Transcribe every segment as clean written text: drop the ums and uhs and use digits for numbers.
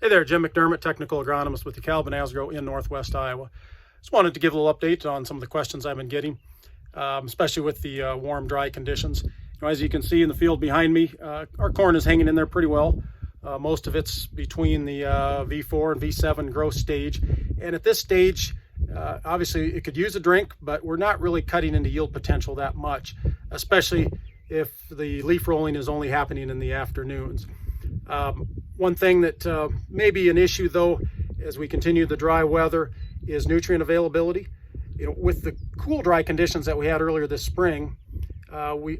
Hey there, Jim McDermott, technical agronomist with the Calvin Asgrow in Northwest Iowa. Just wanted to give a little update on some of the questions I've been getting, especially with the warm, dry conditions. As you can see in the field behind me, our corn is hanging in there pretty well. Most of it's between the V4 and V7 growth stage. And at this stage, obviously it could use a drink, but we're not really cutting into yield potential that much, especially if the leaf rolling is only happening in the afternoons. One thing that may be an issue though, as we continue the dry weather, is nutrient availability. With the cool, dry conditions that we had earlier this spring, we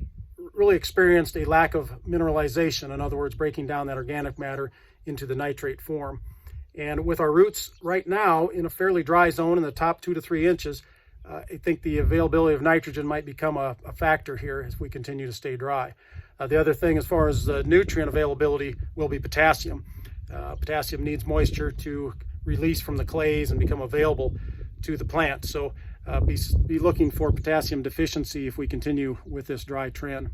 really experienced a lack of mineralization. In other words, breaking down that organic matter into the nitrate form. And with our roots right now in a fairly dry zone in the top 2 to 3 inches, I think the availability of nitrogen might become a factor here as we continue to stay dry. The other thing as far as the nutrient availability will be potassium. Potassium needs moisture to release from the clays and become available to the plant. So be looking for potassium deficiency if we continue with this dry trend.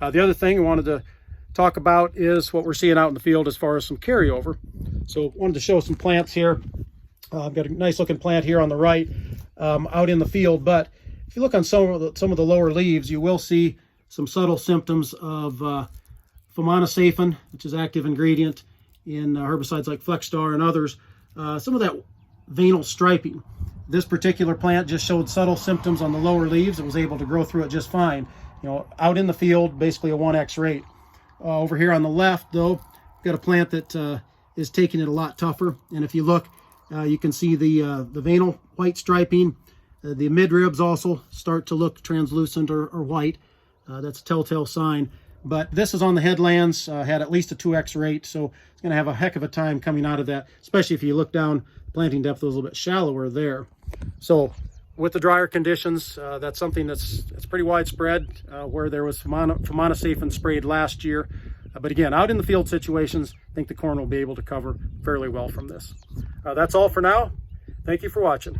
The other thing I wanted to talk about is what we're seeing out in the field as far as some carryover. So I wanted to show some plants here. I've got a nice looking plant here on the right out in the field, but if you look on some of the lower leaves, you will see some subtle symptoms of Fomesafen, which is active ingredient in herbicides like Flexstar and others. Some of that veinal striping. This particular plant just showed subtle symptoms on the lower leaves. It was able to grow through it just fine. Out in the field, basically a 1x rate. Over here on the left, though, we've got a plant that is taking it a lot tougher. And if you look, you can see the veinal white striping. The midribs also start to look translucent or white. That's a telltale sign. But this is on the headlands, had at least a 2x rate, so it's going to have a heck of a time coming out of that, especially if you look down, planting depth was a little bit shallower there. So with the drier conditions, that's something that's pretty widespread, where there was Fomesafen sprayed last year. But again, out in the field situations, I think the corn will be able to cover fairly well from this. That's all for now. Thank you for watching.